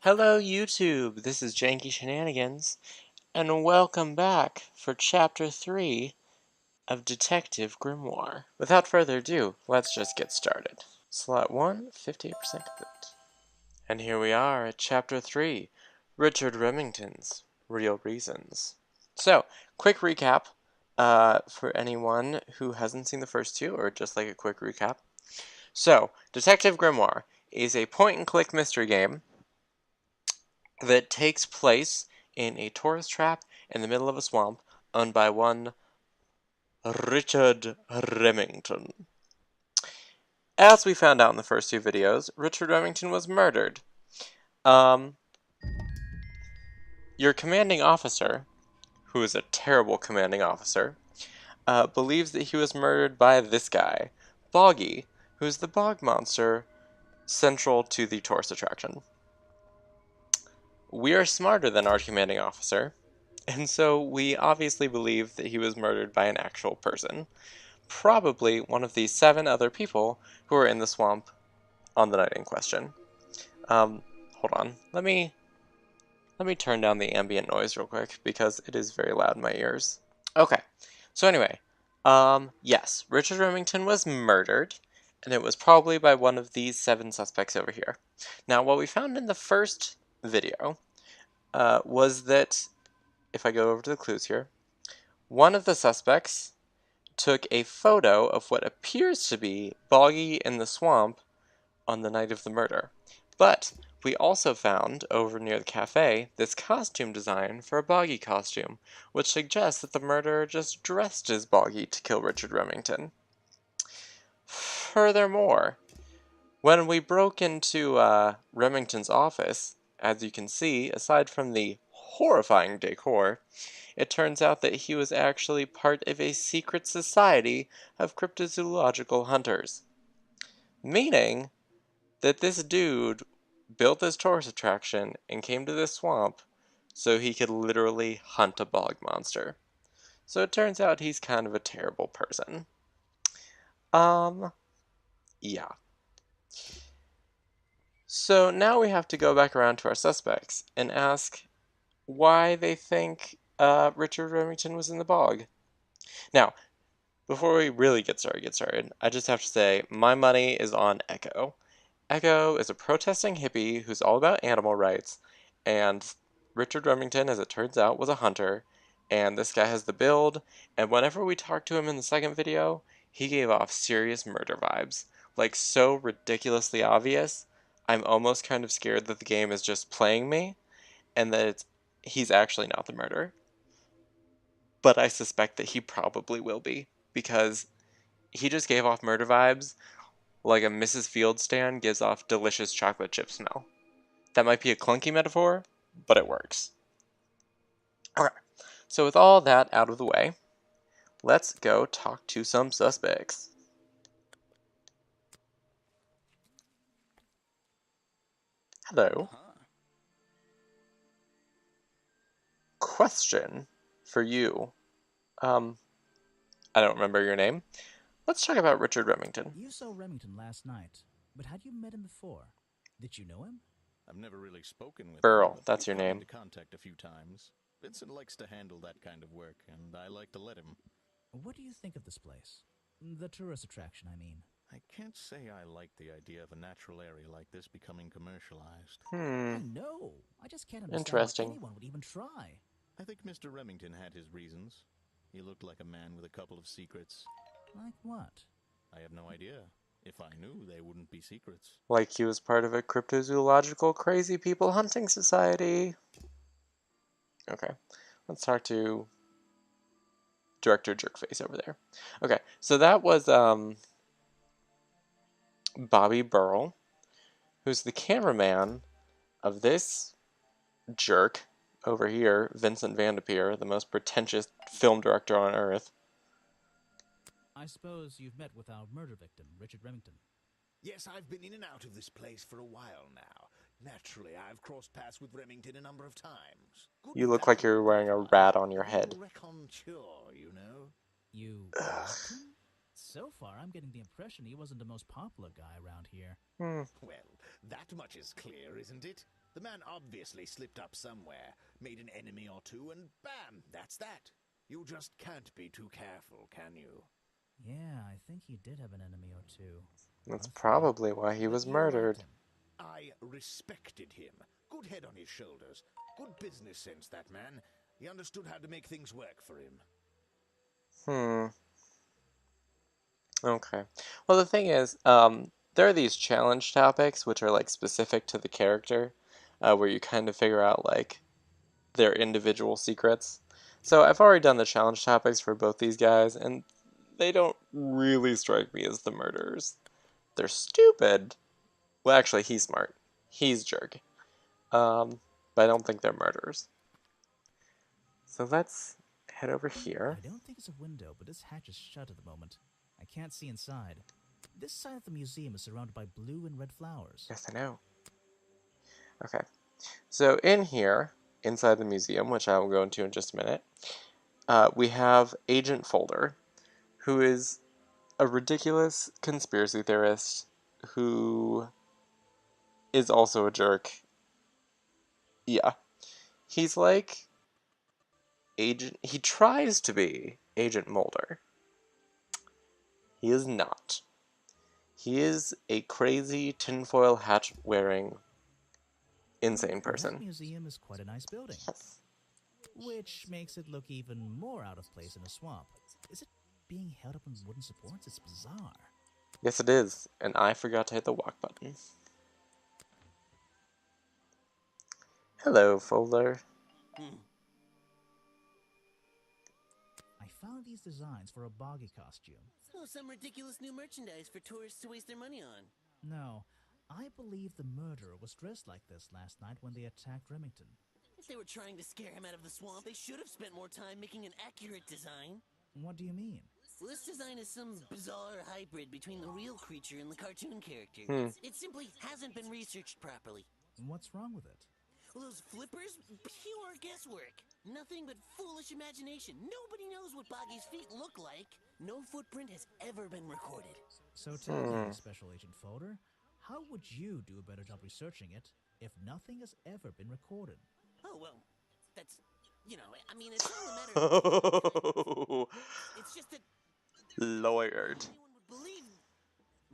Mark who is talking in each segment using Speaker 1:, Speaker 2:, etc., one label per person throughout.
Speaker 1: Hello YouTube, this is Janky Shenanigans, and welcome back for Chapter 3 of Detective Grimoire. Without further ado, let's just get started. Slot 1, 58% complete. And here we are at Chapter 3, Richard Remington's Real Reasons. So, quick recap for anyone who hasn't seen the first two, or just like a quick recap. So, Detective Grimoire is a point-and-click mystery game that takes place in a tourist trap in the middle of a swamp owned by one Richard Remington. As we found out in the first two videos, Richard Remington was murdered. Your commanding officer, who is a terrible commanding officer, believes that he was murdered by this guy, Boggy, who's the bog monster central to the tourist attraction. We are smarter than our commanding officer, and so we obviously believe that he was murdered by an actual person. Probably one of the 7 other people who were in the swamp on the night in question. Hold on. Let me turn down the ambient noise real quick because it is very loud in my ears. Okay. So anyway, yes, Richard Remington was murdered, and it was probably by one of these 7 suspects over here. Now, what we found in the first video was that, if I go over to the clues here, one of the suspects took a photo of what appears to be Boggy in the swamp on the night of the murder. But we also found, over near the cafe, this costume design for a Boggy costume, which suggests that the murderer just dressed as Boggy to kill Richard Remington. Furthermore, when we broke into Remington's office, as you can see, aside from the horrifying decor, it turns out that he was actually part of a secret society of cryptozoological hunters. Meaning that this dude built this tourist attraction and came to this swamp so he could literally hunt a bog monster. So it turns out he's kind of a terrible person. Yeah. So now we have to go back around to our suspects and ask why they think Richard Remington was in the bog. Now, before we really get started, I just have to say my money is on Echo. Echo is a protesting hippie who's all about animal rights, and Richard Remington, as it turns out, was a hunter, and this guy has the build, and whenever we talked to him in the second video, he gave off serious murder vibes. Like, so ridiculously obvious, I'm almost kind of scared that the game is just playing me, and that he's actually not the murderer. But I suspect that he probably will be, because he just gave off murder vibes like a Mrs. Field stand gives off delicious chocolate chip smell. That might be a clunky metaphor, but it works. Okay, so with all that out of the way, let's go talk to some suspects. Hello. Question for you. I don't remember your name. Let's talk about Richard Remington.
Speaker 2: You saw Remington last night, but had you met him before? Did you know him?
Speaker 3: I've never really spoken with
Speaker 1: Burl,
Speaker 3: him, but
Speaker 1: that's
Speaker 3: we've
Speaker 1: your
Speaker 3: come
Speaker 1: name.
Speaker 3: into contact a few times. Vincent likes to handle that kind of work, and I like to let him.
Speaker 2: What do you think of this place? The tourist attraction, I mean.
Speaker 3: I can't say I like the idea of a natural area like this becoming commercialized.
Speaker 2: I know. I just can't understand
Speaker 1: Interesting.
Speaker 2: why anyone would even try.
Speaker 3: I think Mr. Remington had his reasons. He looked like a man with a couple of secrets.
Speaker 2: Like what?
Speaker 3: I have no idea. If I knew, they wouldn't be secrets.
Speaker 1: Like he was part of a cryptozoological crazy people hunting society. Okay, let's talk to Director Jerkface over there. Okay, so that was Bobby Burl, who's the cameraman of this jerk over here, Vincent Van de Peer, the most pretentious film director on earth.
Speaker 2: I suppose you've met with our murder victim, Richard Remington.
Speaker 4: Yes, I've been in and out of this place for a while now. Naturally, I've crossed paths with Remington a number of times. Good
Speaker 1: You look like you're wearing a rat on your head.
Speaker 4: Raconteur, you know.
Speaker 2: You liked him? So far, I'm getting the impression he wasn't the most popular guy around here.
Speaker 4: Well, that much is clear, isn't it? The man obviously slipped up somewhere, made an enemy or two, and bam, that's that. You just can't be too careful, can you?
Speaker 2: Yeah, I think he did have an enemy or two.
Speaker 1: That's
Speaker 2: Or three.
Speaker 1: probably why he
Speaker 2: But
Speaker 1: was
Speaker 2: you liked
Speaker 1: murdered.
Speaker 2: him.
Speaker 4: I respected him. Good head on his shoulders. Good business sense, that man. He understood how to make things work for him.
Speaker 1: Hmm. Okay. Well, the thing is, there are these challenge topics which are like specific to the character, where you kind of figure out like their individual secrets. So I've already done the challenge topics for both these guys, and they don't really strike me as the murderers. They're stupid. Well, actually, he's smart. He's jerk. But I don't think they're murderers. So let's head over here.
Speaker 2: I don't think it's a window, but this hatch is shut at the moment. I can't see inside. This side of the museum is surrounded by blue and red flowers.
Speaker 1: Yes, I know. Okay. So in here, inside the museum, which I will go into in just a minute, we have Agent Folder, who is a ridiculous conspiracy theorist who is also a jerk. Yeah. He's like Agent. He tries to be Agent Mulder. He is not. He is a crazy tinfoil hat wearing insane
Speaker 2: This
Speaker 1: person.
Speaker 2: museum is quite a nice building,
Speaker 1: Yes.
Speaker 2: which makes it look even more out of place in a swamp. Is it being held up on wooden supports? It's bizarre.
Speaker 1: Yes, it is. And I forgot to hit the walk button. Hello, Folder.
Speaker 2: I found these designs for a boggy costume.
Speaker 5: Oh, some ridiculous new merchandise for tourists to waste their money on.
Speaker 2: No, I believe the murderer was dressed like this last night when they attacked Remington.
Speaker 5: If they were trying to scare him out of the swamp, they should have spent more time making an accurate design.
Speaker 2: What do you mean?
Speaker 5: Well, this design is some bizarre hybrid between the real creature and the cartoon character. It simply hasn't been researched properly.
Speaker 2: What's wrong with it?
Speaker 5: Well, those flippers? Pure guesswork. Nothing but foolish imagination. Nobody knows what Boggy's feet look like. No footprint has ever been recorded.
Speaker 2: So tell me, Special Agent Folder, how would you do a better job researching it if nothing has ever been recorded?
Speaker 5: Oh, well, that's, I mean, it's all a matter of... It's just that...
Speaker 1: Lawyered.
Speaker 5: Anyone would believe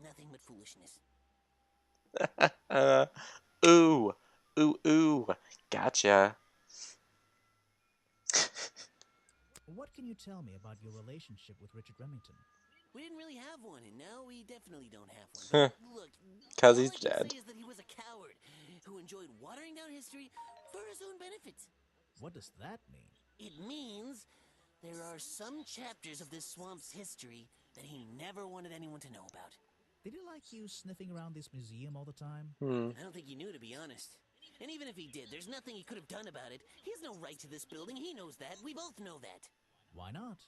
Speaker 5: nothing but foolishness.
Speaker 1: Ooh. Ooh. Gotcha.
Speaker 2: What can you tell me about your relationship with Richard Remington?
Speaker 5: We didn't really have one, and now we definitely don't have one. But look,
Speaker 1: 'Cause
Speaker 5: all
Speaker 1: he's
Speaker 5: I can
Speaker 1: dead.
Speaker 5: say is that he was a coward who enjoyed watering down history for his own benefit.
Speaker 2: What does that mean?
Speaker 5: It means there are some chapters of this swamp's history that he never wanted anyone to know about.
Speaker 2: Did he like you sniffing around this museum all the time?
Speaker 5: I don't think he knew, to be honest. And even if he did, there's nothing he could have done about it. He has no right to this building. He knows that. We both know that.
Speaker 2: Why not?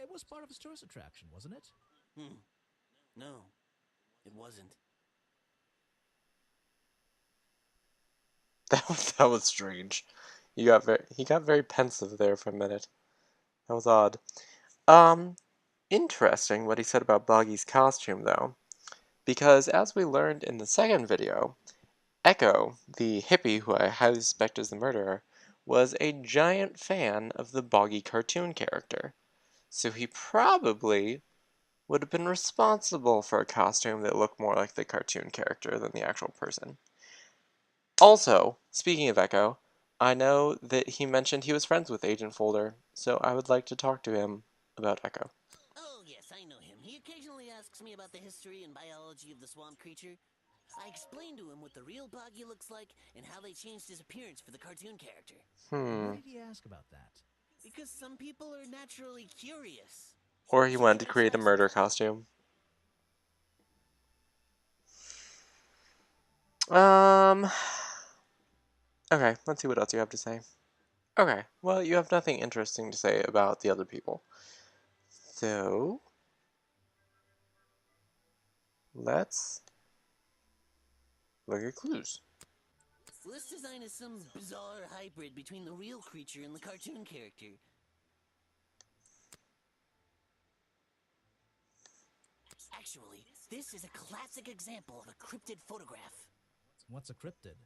Speaker 2: It was part of his tourist attraction, wasn't it?
Speaker 5: No, it wasn't.
Speaker 1: That was strange. He got very pensive there for a minute. That was odd. Interesting what he said about Boggy's costume, though. Because as we learned in the second video, Echo, the hippie who I highly suspect is the murderer, was a giant fan of the Boggy cartoon character. So he probably would have been responsible for a costume that looked more like the cartoon character than the actual person. Also, speaking of Echo, I know that he mentioned he was friends with Agent Folder, so I would like to talk to him about Echo.
Speaker 5: Oh, yes, I know him. He occasionally asks me about the history and biology of the swamp creature. I explained to him what the real Boggy looks like and how they changed his appearance for the cartoon character.
Speaker 2: Why did he ask about that?
Speaker 5: Because some people are naturally curious.
Speaker 1: Or he wanted to create a murder costume. Okay, let's see what else you have to say. Okay, well, you have nothing interesting to say about the other people. So, let's look at clues.
Speaker 5: Well, this design is some bizarre hybrid between the real creature and the cartoon character. Actually, this is a classic example of a cryptid photograph.
Speaker 2: What's a cryptid?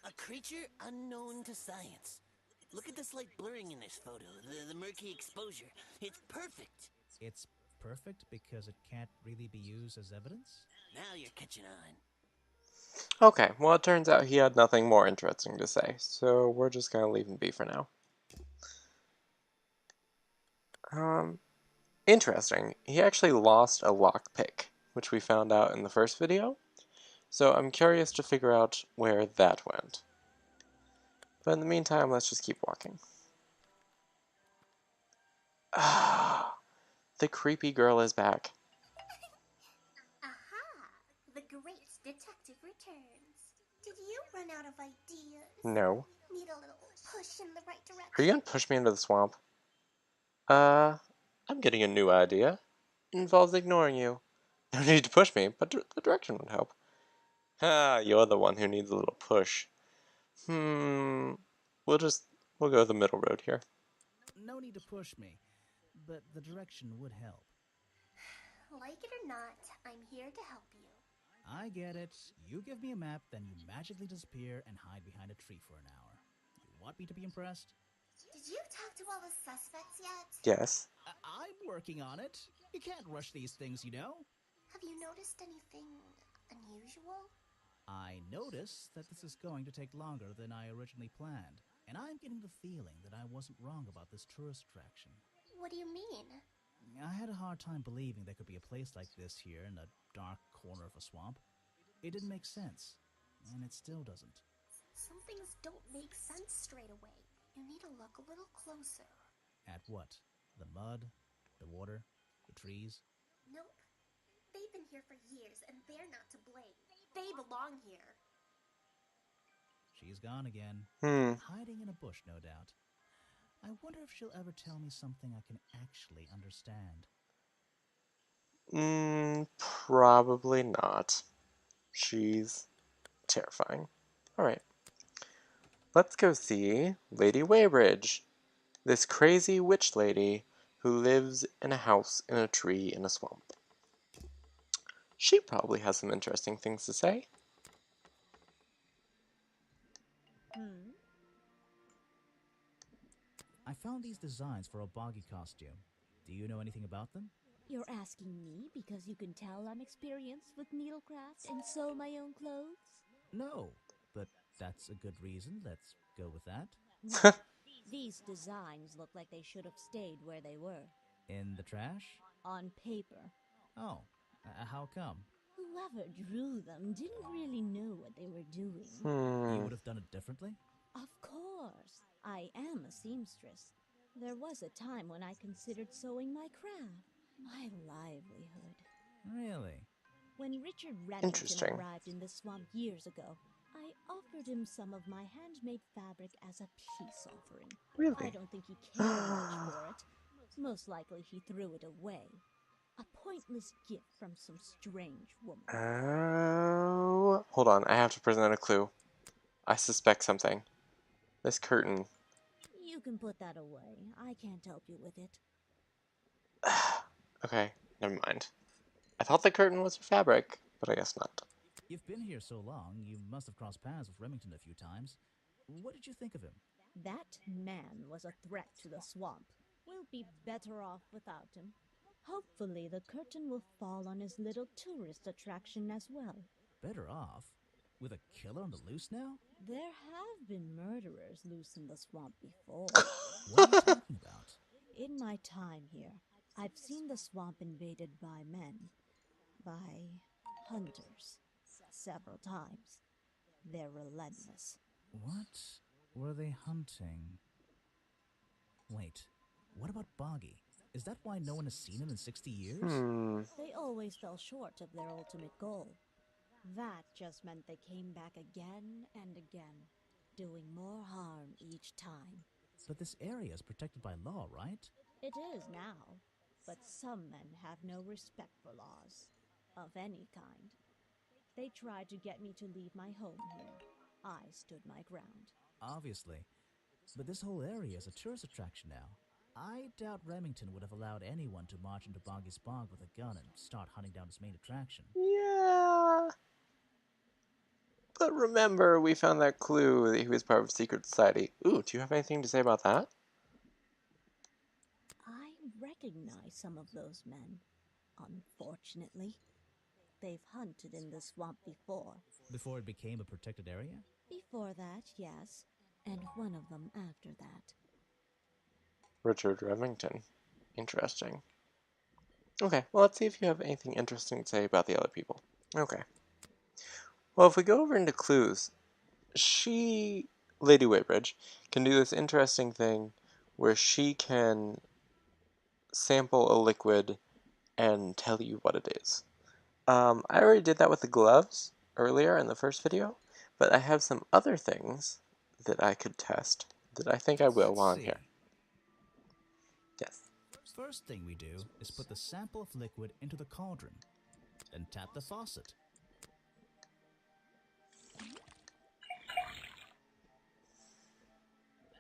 Speaker 5: A creature unknown to science. Look at the slight blurring in this photo, the murky exposure. It's perfect.
Speaker 2: It's perfect because it can't really be used as evidence?
Speaker 5: Now you're catching on.
Speaker 1: Okay, well, it turns out he had nothing more interesting to say, so we're just gonna leave him be for now. Interesting. He actually lost a lockpick, which we found out in the first video, so I'm curious to figure out where that went. But in the meantime, let's just keep walking. Ah, the creepy girl is back.
Speaker 6: Aha! The great detective returns. Did you run out of ideas?
Speaker 1: No.
Speaker 6: Need a little push in the right direction?
Speaker 1: Are you gonna push me into the swamp? I'm getting a new idea. It involves ignoring you. No need to push me, but the direction would help. Ah, you're the one who needs a little push. We'll go the middle road here.
Speaker 2: No need to push me, but the direction would help.
Speaker 6: Like it or not, I'm here to help you.
Speaker 2: I get it. You give me a map, then you magically disappear and hide behind a tree for an hour. You want me to be impressed?
Speaker 6: Did you talk to all the suspects yet?
Speaker 1: Yes.
Speaker 2: I'm working on it. You can't rush these things, you know?
Speaker 6: Have you noticed anything unusual?
Speaker 2: I notice that this is going to take longer than I originally planned, and I'm getting the feeling that I wasn't wrong about this tourist attraction.
Speaker 6: What do you mean?
Speaker 2: I had a hard time believing there could be a place like this here in a dark corner of a swamp. It didn't make sense, and it still doesn't.
Speaker 6: Some things don't make sense straight away. You need to look a little closer.
Speaker 2: At what? The mud? The water? The trees?
Speaker 6: Nope. They've been here for years, and they're not to blame. They belong here.
Speaker 2: She's gone again.
Speaker 1: Hmm.
Speaker 2: Hiding in a bush, no doubt. I wonder if she'll ever tell me something I can actually understand.
Speaker 1: Probably not. She's terrifying. Alright. Let's go see Lady Weybridge. This crazy witch lady who lives in a house in a tree in a swamp. She probably has some interesting things to say.
Speaker 2: I found these designs for a boggy costume. Do you know anything about them?
Speaker 7: You're asking me because you can tell I'm experienced with needlecraft and sew my own clothes?
Speaker 2: No, but that's a good reason. Let's go with that.
Speaker 7: No. These designs look like they should have stayed where they were.
Speaker 2: In the trash?
Speaker 7: On paper.
Speaker 2: Oh, how come?
Speaker 7: Whoever drew them didn't really know what they were doing.
Speaker 2: You would have done it differently?
Speaker 7: Of course. I am a seamstress. There was a time when I considered sewing my craft, my livelihood.
Speaker 2: Really?
Speaker 7: When Richard
Speaker 1: Interesting.
Speaker 7: Remington arrived in the swamp years ago, I offered him some of my handmade fabric as a peace offering.
Speaker 1: Really?
Speaker 7: I don't think he cared much for it. Most likely he threw it away. A pointless gift from some strange woman.
Speaker 1: Oh, hold on. I have to present a clue. I suspect something. This curtain.
Speaker 7: You can put that away. I can't help you with it.
Speaker 1: Okay, never mind. I thought the curtain was for fabric, but I guess not.
Speaker 2: You've been here so long, you must have crossed paths with Remington a few times. What did you think of him?
Speaker 7: That man was a threat to the swamp. We'll be better off without him. Hopefully the curtain will fall on his little tourist attraction as well.
Speaker 2: Better off? With a killer on the loose now?
Speaker 7: There have been murderers loose in the swamp before.
Speaker 2: What are you talking about?
Speaker 7: In my time here, I've seen the swamp invaded by men, by hunters, several times. They're relentless.
Speaker 2: What were they hunting? Wait, what about Boggy? Is that why no one has seen him in 60 years?
Speaker 7: They always fell short of their ultimate goal. That just meant they came back again and again, doing more harm each time.
Speaker 2: But this area is protected by law, right?
Speaker 7: It is now, but some men have no respect for laws, of any kind. They tried to get me to leave my home here. I stood my ground.
Speaker 2: Obviously. But this whole area is a tourist attraction now. I doubt Remington would have allowed anyone to march into Boggy's Bog with a gun and start hunting down his main attraction.
Speaker 1: Yeah. But remember, we found that clue that he was part of secret society. Ooh, do you have anything to say about that?
Speaker 7: I recognize some of those men. Unfortunately, they've hunted in the swamp before.
Speaker 2: Before it became a protected area?
Speaker 7: Before that, yes, and one of them after that.
Speaker 1: Richard Remington. Interesting. Okay, well, let's see if you have anything interesting to say about the other people. Okay. Well, if we go over into clues, Lady Weybridge, can do this interesting thing where she can sample a liquid and tell you what it is. I already did that with the gloves earlier in the first video, but I have some other things that I could test that I think I will
Speaker 2: Let's
Speaker 1: while I'm
Speaker 2: see.
Speaker 1: here. Yes.
Speaker 2: First thing we do is put the sample of liquid into the cauldron, then tap the faucet.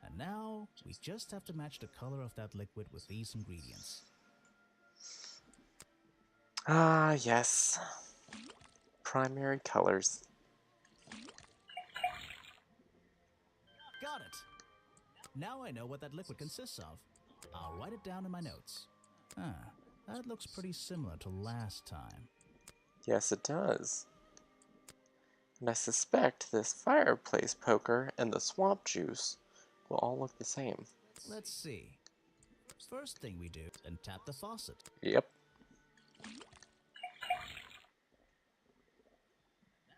Speaker 2: And now, we just have to match the color of that liquid with these ingredients.
Speaker 1: Ah, yes. Primary colors.
Speaker 2: Got it! Now I know what that liquid consists of. I'll write it down in my notes. That looks pretty similar to last time.
Speaker 1: Yes, it does. And I suspect this fireplace poker and the swamp juice will all look the same.
Speaker 2: Let's see. First thing we do, then tap the faucet.
Speaker 1: Yep.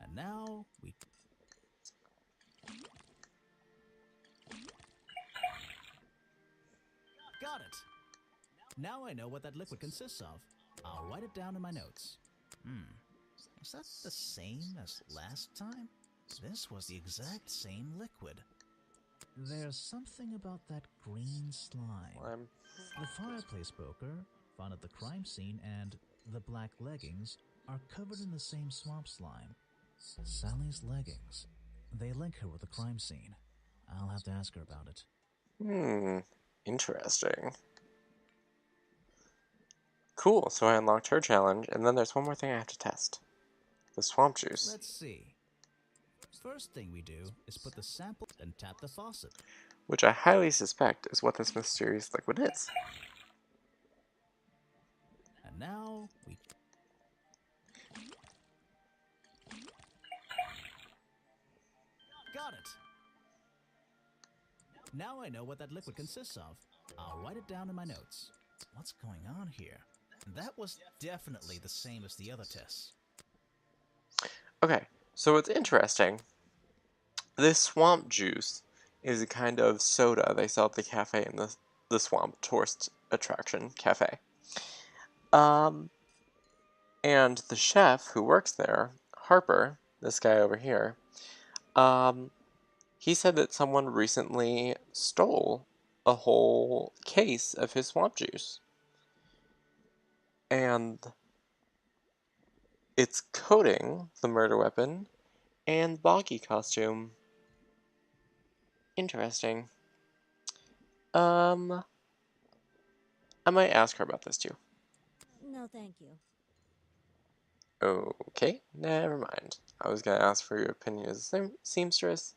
Speaker 2: And now we... Got it! Now I know what that liquid consists of. I'll write it down in my notes. Is that the same as last time? This was the exact same liquid. There's something about that green slime. The fireplace poker found at the crime scene and the black leggings are covered in the same swamp slime. Sally's leggings. They link her with the crime scene. I'll have to ask her about it.
Speaker 1: Interesting. Cool, so I unlocked her challenge, and then there's one more thing I have to test. The swamp juice.
Speaker 2: Let's see. First thing we do is put the sample and tap the faucet.
Speaker 1: Which I highly suspect is what this mysterious liquid is.
Speaker 2: And now we... Got it! Now I know what that liquid consists of. I'll write it down in my notes. What's going on here? That was definitely the same as the other tests.
Speaker 1: Okay, so what's interesting, this swamp juice is a kind of soda they sell at the cafe in the swamp tourist attraction cafe. And the chef who works there, Harper, this guy over here, he said that someone recently stole a whole case of his swamp juice. And it's coating the murder weapon and Boggy costume. Interesting. I might ask her about this too.
Speaker 7: No, thank you.
Speaker 1: Okay, never mind. I was gonna ask for your opinion as a seamstress,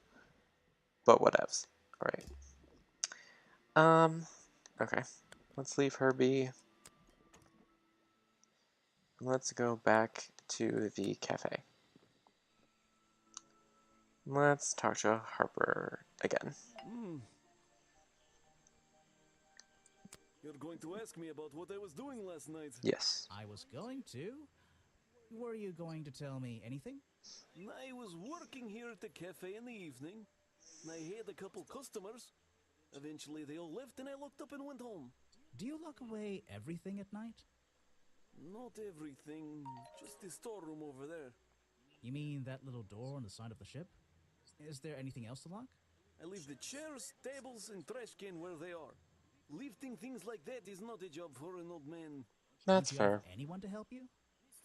Speaker 1: but whatevs. Alright. Okay. Let's leave her be. Let's go back to the cafe. Let's talk to Harper again.
Speaker 8: You're going to ask me about what I was doing last night.
Speaker 1: Yes.
Speaker 2: I was going to. Were you going to tell me anything?
Speaker 8: I was working here at the cafe in the evening, and I had a couple customers. Eventually they all left, and I looked up and went home.
Speaker 2: Do you lock away everything at night?
Speaker 8: Not everything, just the storeroom over there.
Speaker 2: You mean that little door on the side of the ship? Is there anything else to lock?
Speaker 8: I leave the chairs, tables, and trash can where they are. Lifting things like that is not a job for an old man.
Speaker 1: That's
Speaker 2: Did you have
Speaker 1: fair.
Speaker 2: anyone to help you?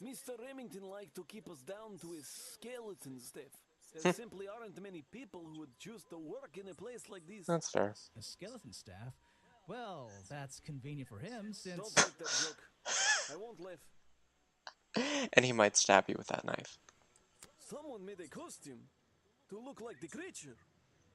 Speaker 8: Mr. Remington liked to keep us down to his skeleton stuff. There simply aren't many people who would choose to work in a place like this.
Speaker 1: That's fair.
Speaker 2: A skeleton staff? Well, that's convenient for him since...
Speaker 8: Don't make that joke. I won't laugh.
Speaker 1: And he might stab you with that knife.
Speaker 8: Someone made a costume. to look like the creature.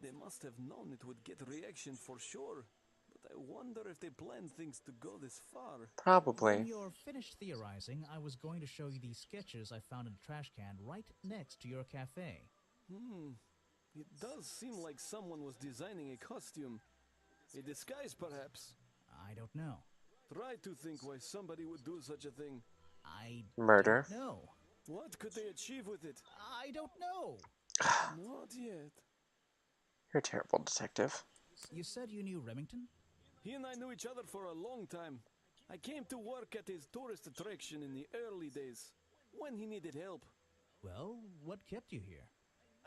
Speaker 8: They must have known it would get a reaction for sure. But I wonder if they planned things to go this far.
Speaker 2: When
Speaker 1: Probably.
Speaker 2: you're finished theorizing, I was going to show you these sketches I found in the trash can right next to your cafe.
Speaker 8: It does seem like someone was designing a costume. A disguise, perhaps.
Speaker 2: I don't know.
Speaker 8: Try to think why somebody would do such a thing.
Speaker 2: I
Speaker 1: Murder.
Speaker 2: don't know.
Speaker 8: What could they achieve with it?
Speaker 2: I don't know.
Speaker 8: Not yet.
Speaker 1: You're a terrible detective.
Speaker 2: You said you knew Remington?
Speaker 8: He and I knew each other for a long time. I came to work at his tourist attraction in the early days, when he needed help.
Speaker 2: Well, what kept you here?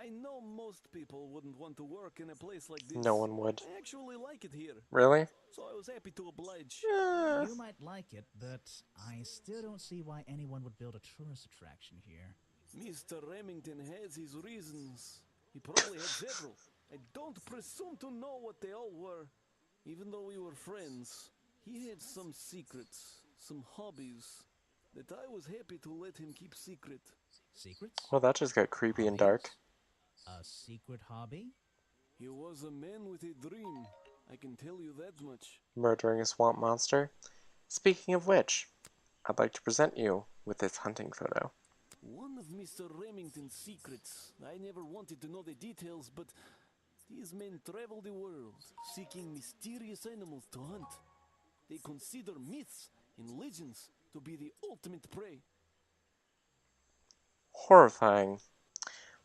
Speaker 8: I know most people wouldn't want to work in a place like this.
Speaker 1: No one would.
Speaker 8: I actually like it here,
Speaker 1: Really?
Speaker 8: so I was happy to oblige.
Speaker 2: You might like it, but I still don't see why anyone would build a tourist attraction here.
Speaker 8: Mr. Remington has his reasons. He probably had several. I don't presume to know what they all were. Even though we were friends, he had some secrets, some hobbies, that I was happy to let him keep secret.
Speaker 2: Secrets?
Speaker 1: Well, that just got creepy and dark.
Speaker 2: A secret hobby?
Speaker 8: He was a man with a dream. I can tell you that much.
Speaker 1: Murdering a swamp monster. Speaking of which, I'd like to present you with this hunting photo.
Speaker 8: One of Mr. Remington's secrets. I never wanted to know the details, but these men travel the world, seeking mysterious animals to hunt. They consider myths and legends to be the ultimate prey.
Speaker 1: Horrifying.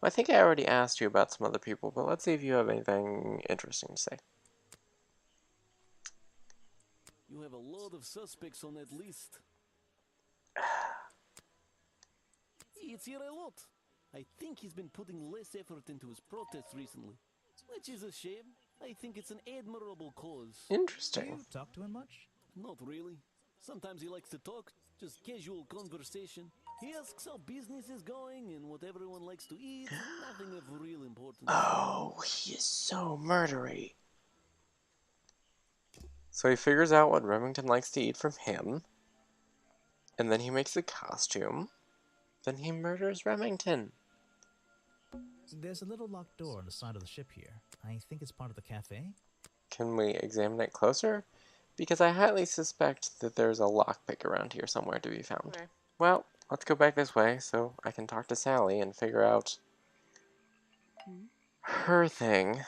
Speaker 1: Well, I think I already asked you about some other people, but let's see if you have anything interesting to say.
Speaker 8: You have a lot of suspects on that list. It's here a lot. I think he's been putting less effort into his protests recently, which is a shame. I think it's an admirable cause.
Speaker 2: Do
Speaker 1: Interesting.
Speaker 2: you talk to him much?
Speaker 8: Not really. Sometimes he likes to talk, just casual conversation. He asks how business is going and what everyone likes to eat, nothing of real importance.
Speaker 1: Oh, he is so murdery. So he figures out what Remington likes to eat from him, and then he makes a costume. Then he murders Remington.
Speaker 2: There's a little locked door on the side of the ship here. I think it's part of the cafe.
Speaker 1: Can we examine it closer? Because I highly suspect that there's a lockpick around here somewhere to be found. Okay. Well, let's go back this way so I can talk to Sally and figure out her thing.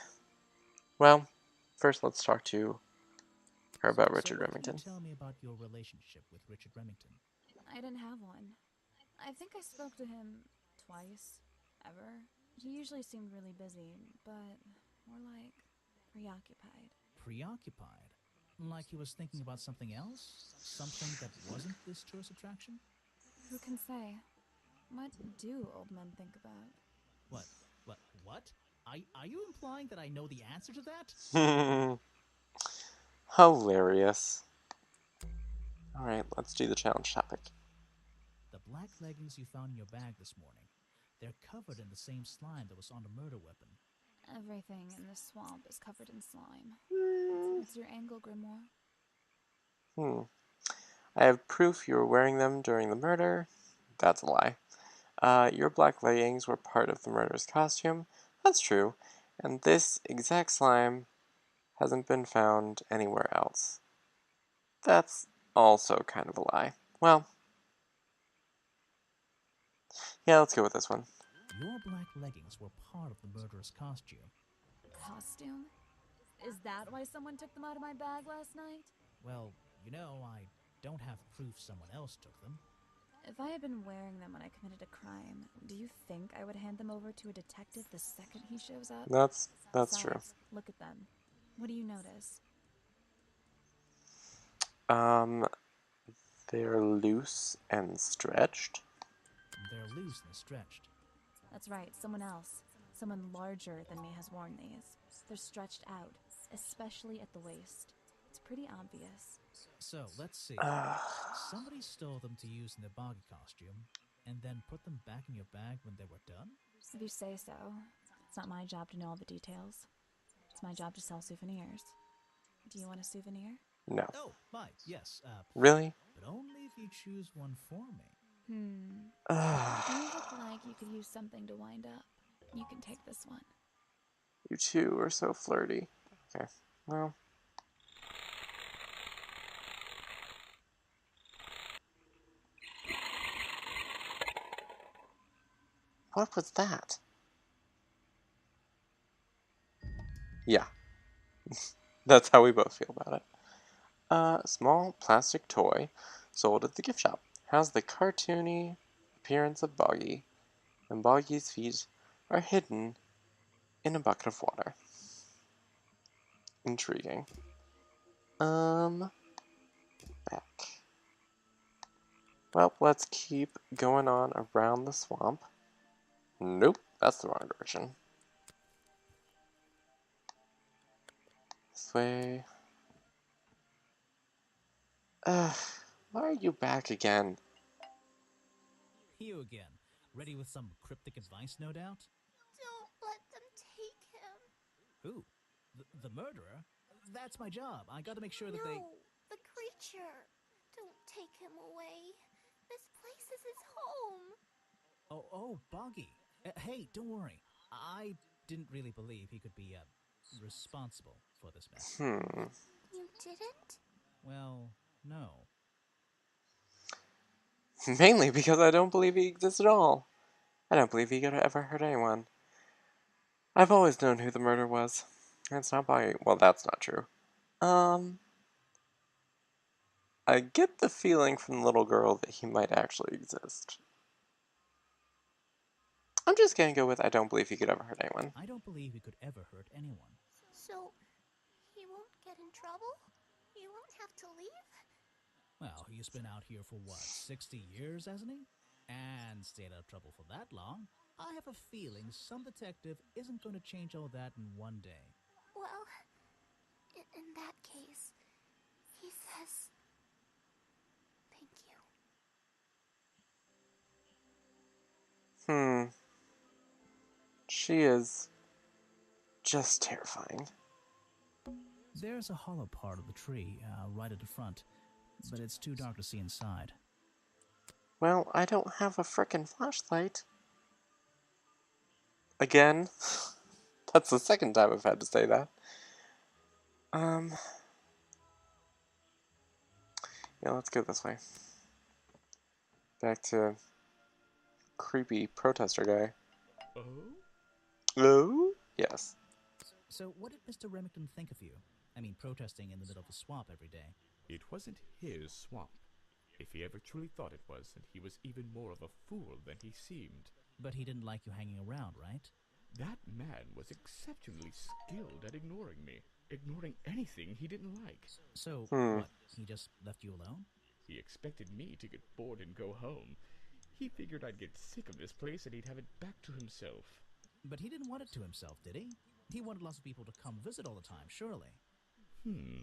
Speaker 1: Well, first let's talk to her about Richard
Speaker 2: So what
Speaker 1: Remington.
Speaker 2: Can you tell me about your relationship with Richard Remington?
Speaker 9: I didn't have one. I think I spoke to him twice, ever. He usually seemed really busy, but more like preoccupied.
Speaker 2: Preoccupied? Like he was thinking about something else? Something that wasn't this tourist attraction?
Speaker 9: Who can say? What do old men think about?
Speaker 2: What? Are you implying that I know the answer to that?
Speaker 1: Hilarious. Alright, let's do the challenge topic.
Speaker 2: The black leggings you found in your bag this morning. They're covered in the same slime that was on the murder weapon.
Speaker 9: Everything in this swamp is covered in slime. What's your angle, Grimoire?
Speaker 1: I have proof you were wearing them during the murder. That's a lie. Your black leggings were part of the murderer's costume. That's true. And this exact slime hasn't been found anywhere else. That's also kind of a lie. Well, yeah, let's go with this one.
Speaker 2: Your black leggings were part of the murderer's costume.
Speaker 9: Costume? Is that why someone took them out of my bag last night?
Speaker 2: Well, I don't have proof someone else took them.
Speaker 9: If I had been wearing them when I committed a crime, do you think I would hand them over to a detective the second he shows up?
Speaker 1: That's
Speaker 9: Besides,
Speaker 1: true.
Speaker 9: Look at them. What do you notice?
Speaker 1: They're loose and stretched.
Speaker 2: They're loose and stretched.
Speaker 9: That's right, someone else. Someone larger than me has worn these. They're stretched out, especially at the waist. It's pretty obvious.
Speaker 2: So, let's see. Somebody stole them to use in their boggy costume, and then put them back in your bag when they were done?
Speaker 9: If you say so. It's not my job to know all the details. It's my job to sell souvenirs. Do you want a souvenir?
Speaker 1: No.
Speaker 2: Oh, yes.
Speaker 1: Really?
Speaker 2: But only if you choose one for me.
Speaker 9: You look like you could use something to wind up. You can take this one.
Speaker 1: You two are so flirty. Okay, well. What was that? Yeah, that's how we both feel about it. A small plastic toy sold at the gift shop. Has the cartoony appearance of Boggy, and Boggy's feet are hidden in a bucket of water. Intriguing. Back. Well, let's keep going on around the swamp. Nope, that's the wrong direction. This way. Ugh, why are you back again?
Speaker 2: You again. Ready with some cryptic advice, no doubt?
Speaker 6: Don't let them take him.
Speaker 2: Who? The murderer? That's my job. I gotta make sure that they...
Speaker 6: No, the creature. Don't take him away. This place is his home.
Speaker 2: Oh, Boggy. Hey, don't worry. I didn't really believe he could be, responsible for this mess.
Speaker 6: You didn't?
Speaker 2: Well, no.
Speaker 1: Mainly because I don't believe he exists at all. I don't believe he could have ever hurt anyone. I've always known who the murderer was. And it's not Boggy. Well, that's not true. I get the feeling from the little girl that he might actually exist. I'm just gonna go with I don't believe he could ever hurt anyone.
Speaker 2: I don't believe he could ever hurt anyone.
Speaker 6: So, he won't get in trouble? You won't have to leave?
Speaker 2: Well, he's been out here for what, 60 years, hasn't he? And stayed out of trouble for that long. I have a feeling some detective isn't going to change all that in one day.
Speaker 6: Well, in that case, he says, thank you.
Speaker 1: She is just terrifying.
Speaker 2: There's a hollow part of the tree right at the front, but it's too dark to see inside.
Speaker 1: Well, I don't have a frickin' flashlight. Again? That's the second time I've had to say that. Yeah, let's go this way. Back to creepy protester guy. Oh? Yes.
Speaker 2: So what did Mr. Remington think of you? I mean, protesting in the middle of the swamp every day.
Speaker 10: It wasn't his swamp. If he ever truly thought it was, then he was even more of a fool than he seemed.
Speaker 2: But he didn't like you hanging around, right?
Speaker 10: That man was exceptionally skilled at ignoring me. Ignoring anything he didn't like.
Speaker 2: So, what, he just left you alone?
Speaker 10: He expected me to get bored and go home. He figured I'd get sick of this place and he'd have it back to himself.
Speaker 2: But he didn't want it to himself, did he? He wanted lots of people to come visit all the time, surely.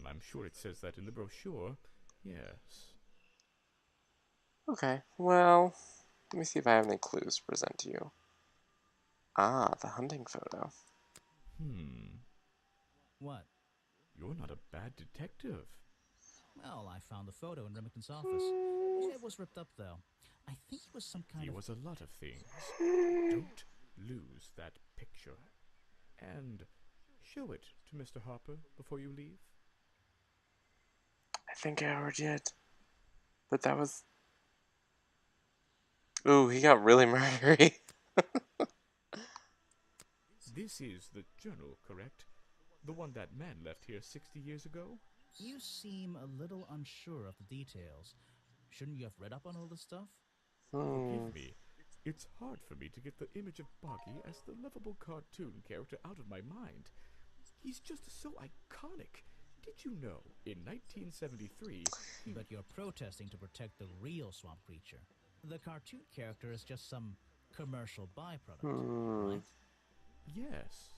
Speaker 10: I'm sure it says that in the brochure. Yes.
Speaker 1: Okay, well, let me see if I have any clues to present to you. Ah, the hunting photo.
Speaker 2: What?
Speaker 10: You're not a bad detective.
Speaker 2: Well, I found the photo in Remington's office. It was ripped up, though. I think he was some kind
Speaker 10: He
Speaker 2: of...
Speaker 10: was a lot of things. Don't lose that picture. And show it to Mr. Harper before you leave.
Speaker 1: I think I already did. But that was... Ooh, he got really murdery.
Speaker 10: This is the journal, correct? The one that man left here 60 years ago?
Speaker 2: You seem a little unsure of the details. Shouldn't you have read up on all this stuff?
Speaker 10: Forgive me. It's hard for me to get the image of Boggy as the lovable cartoon character out of my mind. He's just so iconic. Did you know, in 1973...
Speaker 2: But you're protesting to protect the real swamp creature. The cartoon character is just some commercial byproduct, right?
Speaker 10: Yes,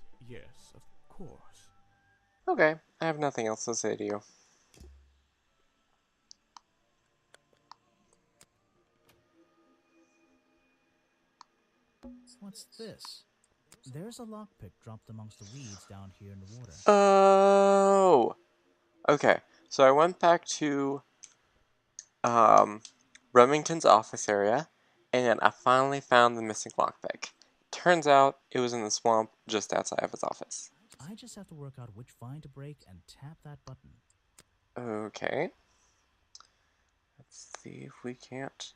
Speaker 10: of course.
Speaker 1: Okay, I have nothing else to say to you.
Speaker 2: What's this? There's a lockpick dropped amongst the weeds down here in the water.
Speaker 1: Oh! Okay, so I went back to Remington's office area, and I finally found the missing lockpick. Turns out it was in the swamp just outside of his office.
Speaker 2: I just have to work out which vine to break and tap that button.
Speaker 1: Okay. Let's see if we can't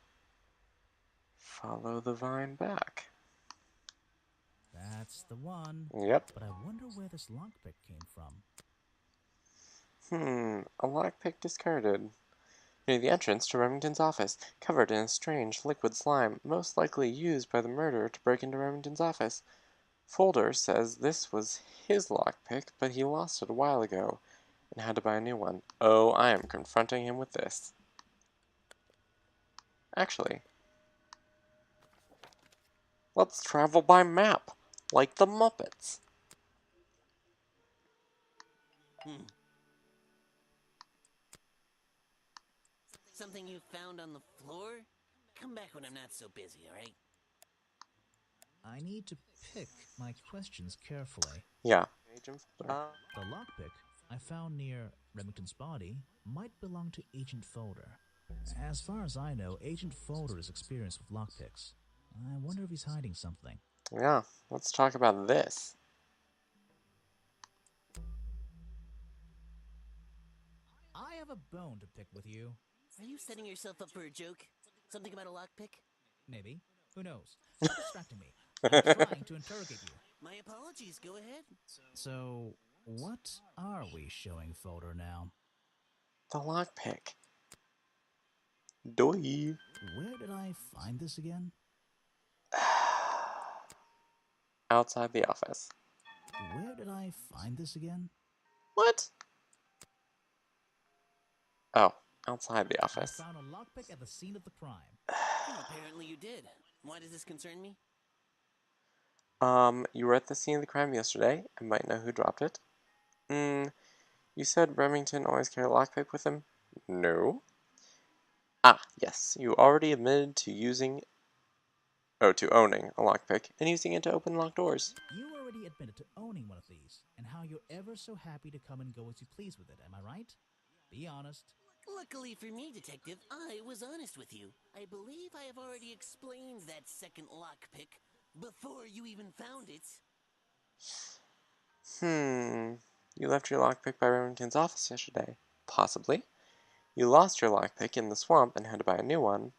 Speaker 1: follow the vine back.
Speaker 2: That's the one.
Speaker 1: Yep.
Speaker 2: But I wonder where this lockpick came from.
Speaker 1: A lockpick discarded. Near the entrance to Remington's office, covered in a strange liquid slime, most likely used by the murderer to break into Remington's office. Folder says this was his lockpick, but he lost it a while ago and had to buy a new one. Oh, I am confronting him with this. Actually, let's travel by map, like the Muppets.
Speaker 5: Something you found on the floor? Come back when I'm not so busy, alright?
Speaker 2: I need to pick my questions carefully.
Speaker 1: Yeah.
Speaker 2: The lockpick I found near Remington's body might belong to Agent Folder. As far as I know, Agent Folder is experienced with lockpicks. I wonder if he's hiding something.
Speaker 1: Yeah, let's talk about this.
Speaker 2: I have a bone to pick with you.
Speaker 5: Are you setting yourself up for a joke? Something about a lockpick?
Speaker 2: Maybe. Who knows? Stop distracting me. I'm trying to interrogate you.
Speaker 5: My apologies, go ahead.
Speaker 2: So, what are we showing Folder now?
Speaker 1: The lockpick. Doi.
Speaker 2: Where did I find this again?
Speaker 1: Outside the office.
Speaker 2: Where did I find this again?
Speaker 1: What? Oh, outside the office.
Speaker 2: I found a lockpick at the scene of the crime.
Speaker 5: Apparently you did. Why does this concern me?
Speaker 1: You were at the scene of the crime yesterday and might know who dropped it. You said Remington always carried a lockpick with him? No. Ah, yes, you already admitted to owning a lockpick and using it to open locked doors.
Speaker 2: You already admitted to owning one of these, and how you're ever so happy to come and go as you please with it, am I right? Be honest.
Speaker 5: Luckily for me, Detective, I was honest with you. I believe I have already explained that second lockpick before you even found it.
Speaker 1: You left your lockpick by Remington's office yesterday. Possibly. You lost your lockpick in the swamp and had to buy a new one.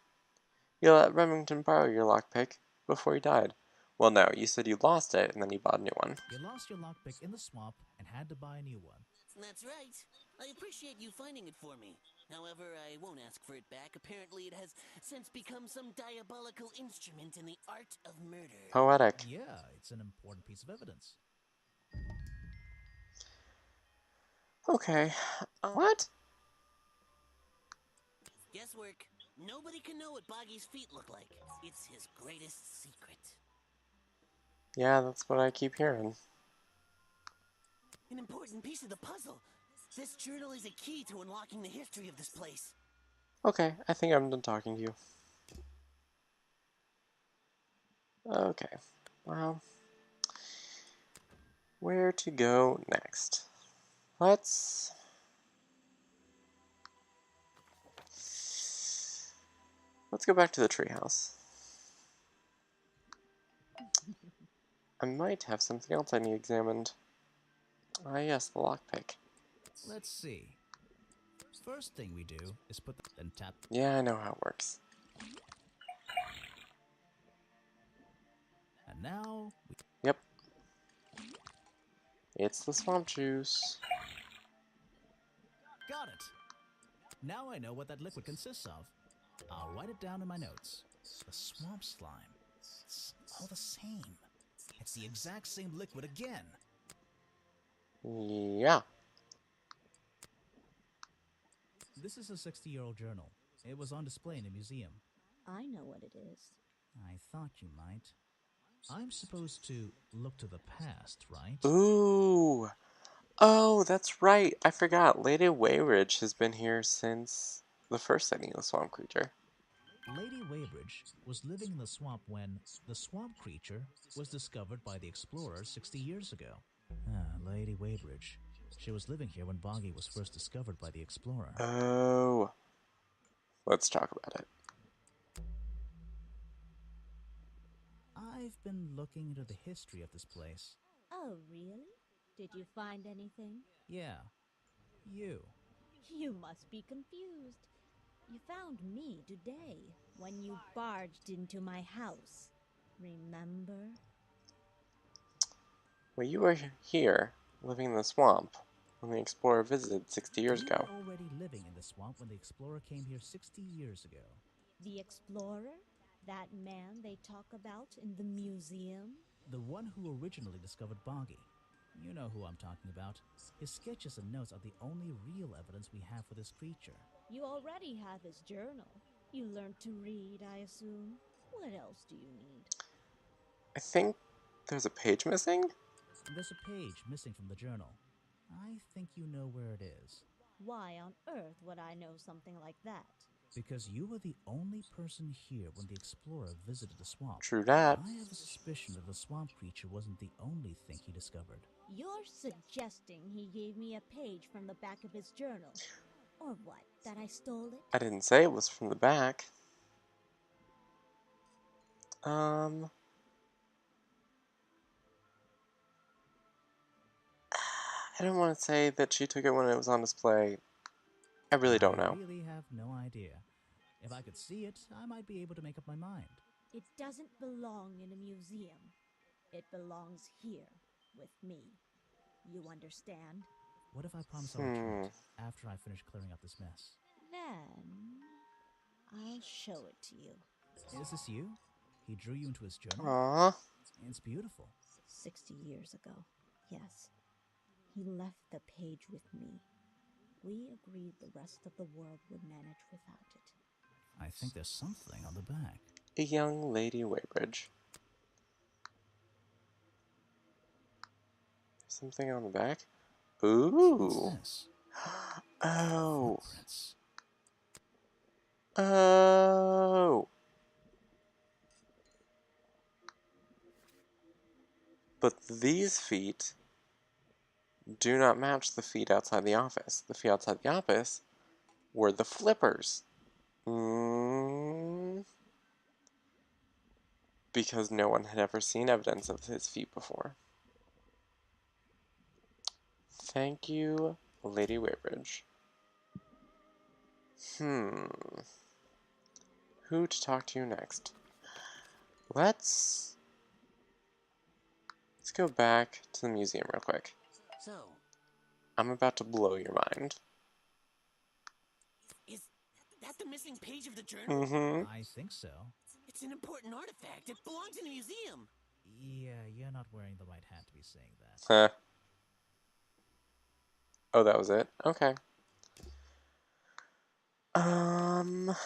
Speaker 1: You let Remington borrow your lockpick before he died. Well, no, you said you lost it and then you bought a new one.
Speaker 2: You lost your lockpick in the swamp and had to buy a new one.
Speaker 5: That's right. I appreciate you finding it for me. However, I won't ask for it back. Apparently, it has since become some diabolical instrument in the art of murder.
Speaker 1: Poetic.
Speaker 2: Yeah, it's an important piece of evidence.
Speaker 1: Okay. What?
Speaker 5: Guesswork. Nobody can know what Boggy's feet look like. It's his greatest secret.
Speaker 1: Yeah, that's what I keep hearing.
Speaker 5: An important piece of the puzzle. This journal is a key to unlocking the history of this place.
Speaker 1: Okay, I think I'm done talking to you. Okay, well, where to go next? Let's go back to the treehouse. I might have something else I need examined. Ah, yes, the lockpick.
Speaker 2: Let's see. First thing we do is put the then tap.
Speaker 1: Yeah, I know how it works.
Speaker 2: And now we
Speaker 1: Yep. It's the swamp juice.
Speaker 2: got it. Now I know what that liquid consists of. I'll write it down in my notes. The swamp slime. It's all the same. It's the exact same liquid again.
Speaker 1: Yeah.
Speaker 2: This is a 60-year-old journal. It was on display in a museum.
Speaker 7: I know what it is.
Speaker 2: I thought you might. I'm supposed to look to the past, right?
Speaker 1: Ooh. Oh, that's right. I forgot. Lady Wayridge has been here since the first sighting of the swamp creature.
Speaker 2: Lady Weybridge was living in the swamp when the swamp creature was discovered by the explorers 60 years ago. Lady Weybridge. She was living here when Boggy was first discovered by the explorer.
Speaker 1: Oh. Let's talk about it.
Speaker 2: I've been looking into the history of this place.
Speaker 7: Oh, really? Did you find anything?
Speaker 2: Yeah, you.
Speaker 7: You must be confused. You found me today when you barged into my house. Remember?
Speaker 1: Well, you were here, living in the swamp, when the explorer visited 60 years
Speaker 2: You
Speaker 1: ago.
Speaker 2: were already living in the swamp when the explorer came here 60 years ago.
Speaker 7: The explorer? That man they talk about in the museum?
Speaker 2: The one who originally discovered Boggy. You know who I'm talking about. His sketches and notes are the only real evidence we have for this creature.
Speaker 7: You already have his journal. You learned to read, I assume. What else do you need?
Speaker 1: I think there's a page missing?
Speaker 2: There's a page missing from the journal. I think you know where it is.
Speaker 7: Why on earth would I know something like that?
Speaker 2: Because you were the only person here when the explorer visited the swamp.
Speaker 1: True that.
Speaker 2: I have a suspicion that the swamp creature wasn't the only thing he discovered.
Speaker 7: You're suggesting he gave me a page from the back of his journal? Or what, that I stole it?
Speaker 1: I didn't say it was from the back. I don't want to say that she took it when it was on display. I really don't know.
Speaker 2: I really have no idea. If I could see it, I might be able to make up my mind.
Speaker 7: It doesn't belong in a museum. It belongs here, with me. You understand?
Speaker 2: What if I promise I'll return it after I finish clearing up this mess?
Speaker 7: Then, I'll show it to you.
Speaker 2: Is this you? He drew you into his journal?
Speaker 1: Aww.
Speaker 2: It's beautiful.
Speaker 7: 60 years ago, yes. He left the page with me. We agreed the rest of the world would manage without it.
Speaker 2: I think there's something on the back.
Speaker 1: A young Lady Weybridge. Something on the back? Ooh.
Speaker 2: What's this?
Speaker 1: Oh.
Speaker 2: Footprints.
Speaker 1: Oh. But these feet do not match the feet outside the office. The feet outside the office were the flippers. Because no one had ever seen evidence of his feet before. Thank you, Lady Weybridge. Who to talk to next? Let's go back to the museum real quick.
Speaker 5: So,
Speaker 1: I'm about to blow your mind.
Speaker 5: is that the missing page of the journal?
Speaker 2: I think so.
Speaker 5: It's an important artifact. It belongs in a museum.
Speaker 2: Yeah, you're not wearing the right hat to be saying that.
Speaker 1: Huh. Oh, that was it? Okay. Let's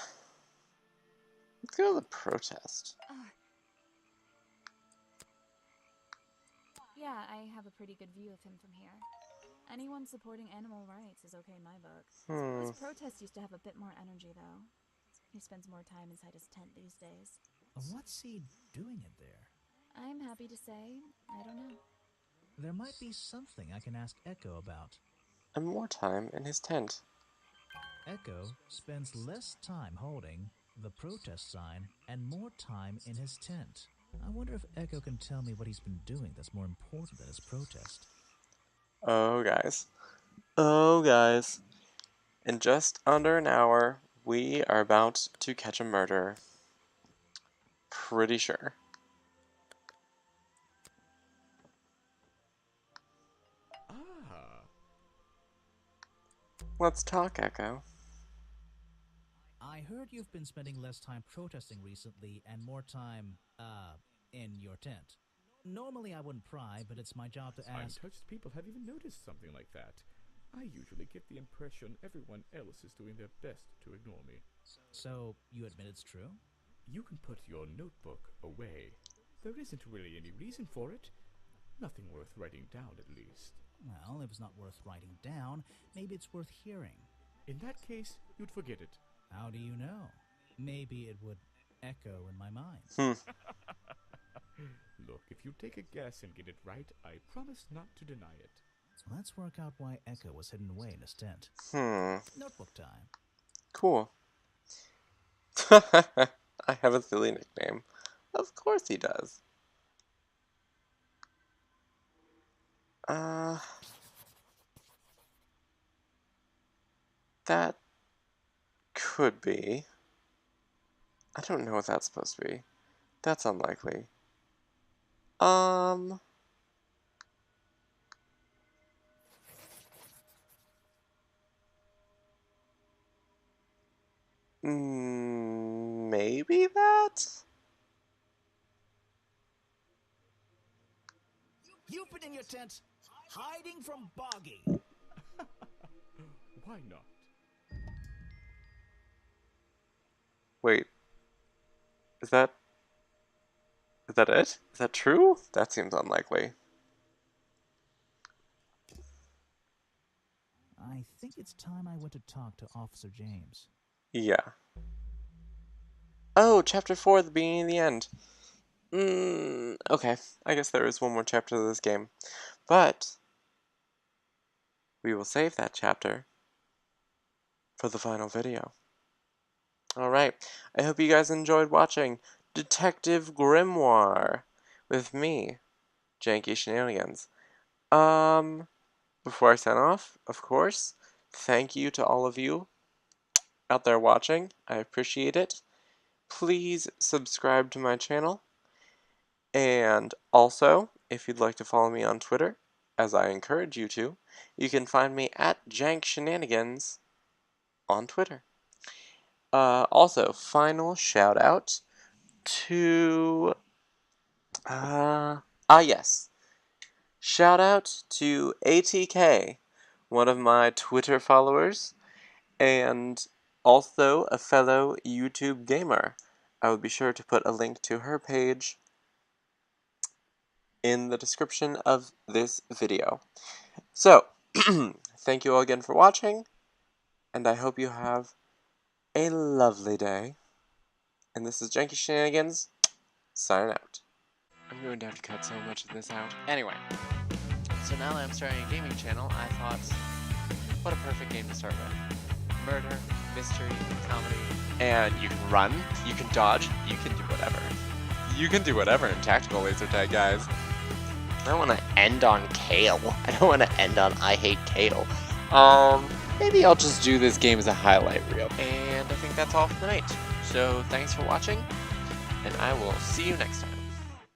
Speaker 1: go to the protest.
Speaker 9: Yeah, I have a pretty good view of him from here. Anyone supporting animal rights is okay in my book. This protest used to have a bit more energy, though. He spends more time inside his tent these days.
Speaker 2: What's he doing in there?
Speaker 9: I'm happy to say, I don't know.
Speaker 2: There might be something I can ask Echo about.
Speaker 1: And more time in his tent.
Speaker 2: Echo spends less time holding the protest sign and more time in his tent. I wonder if Echo can tell me what he's been doing that's more important than his protest.
Speaker 1: Oh, guys. Oh, guys. In just under an hour, we are about to catch a murderer. Pretty sure. Let's talk, Echo.
Speaker 2: I heard you've been spending less time protesting recently and more time, in your tent. Normally I wouldn't pry, but it's my job to ask.
Speaker 10: Untouched people have even noticed something like that. I usually get the impression everyone else is doing their best to ignore me.
Speaker 2: So, you admit it's true?
Speaker 10: You can put your notebook away. There isn't really any reason for it. Nothing worth writing down, at least.
Speaker 2: Well, if it's not worth writing down, maybe it's worth hearing.
Speaker 10: In that case, you'd forget it.
Speaker 2: How do you know? Maybe it would echo in my mind.
Speaker 10: Look, if you take a guess and get it right, I promise not to deny it.
Speaker 2: Let's work out why Echo was hidden away in his tent. Notebook time.
Speaker 1: Cool. I have a silly nickname. Of course he does. That could be. I don't know what that's supposed to be. That's unlikely. Maybe that?
Speaker 2: You've been in your tent, hiding from Boggy.
Speaker 10: Why not?
Speaker 1: Wait. Is that it? Is that true? That seems unlikely.
Speaker 2: I think it's time I went to talk to Officer James.
Speaker 1: Yeah. Oh, chapter 4 at the beginning and the end. Okay. I guess there is one more chapter to this game. But we will save that chapter for the final video. Alright. I hope you guys enjoyed watching Detective Grimoire with me, Janky Shenanigans. Before I sign off, of course, thank you to all of you out there watching. I appreciate it. Please subscribe to my channel. And also, if you'd like to follow me on Twitter, as I encourage you to, you can find me at JankShenanigans on Twitter. Also, final shout out to... yes. Shout out to ATK, one of my Twitter followers, and also a fellow YouTube gamer. I will be sure to put a link to her page in the description of this video. So, thank you all again for watching, and I hope you have a lovely day. And this is Janky Shenanigans, signing out. I'm going to have to cut so much of this out. Anyway, so now that I'm starting a gaming channel, I thought, what a perfect game to start with. Murder, mystery, comedy, and you can run, you can dodge, you can do whatever. You can do whatever in tactical laser tag, guys. I don't want to end on Kale. I don't want to end on I hate Kale. Maybe I'll just do this game as a highlight reel. And I think that's all for tonight. So thanks for watching, and I will see you next time.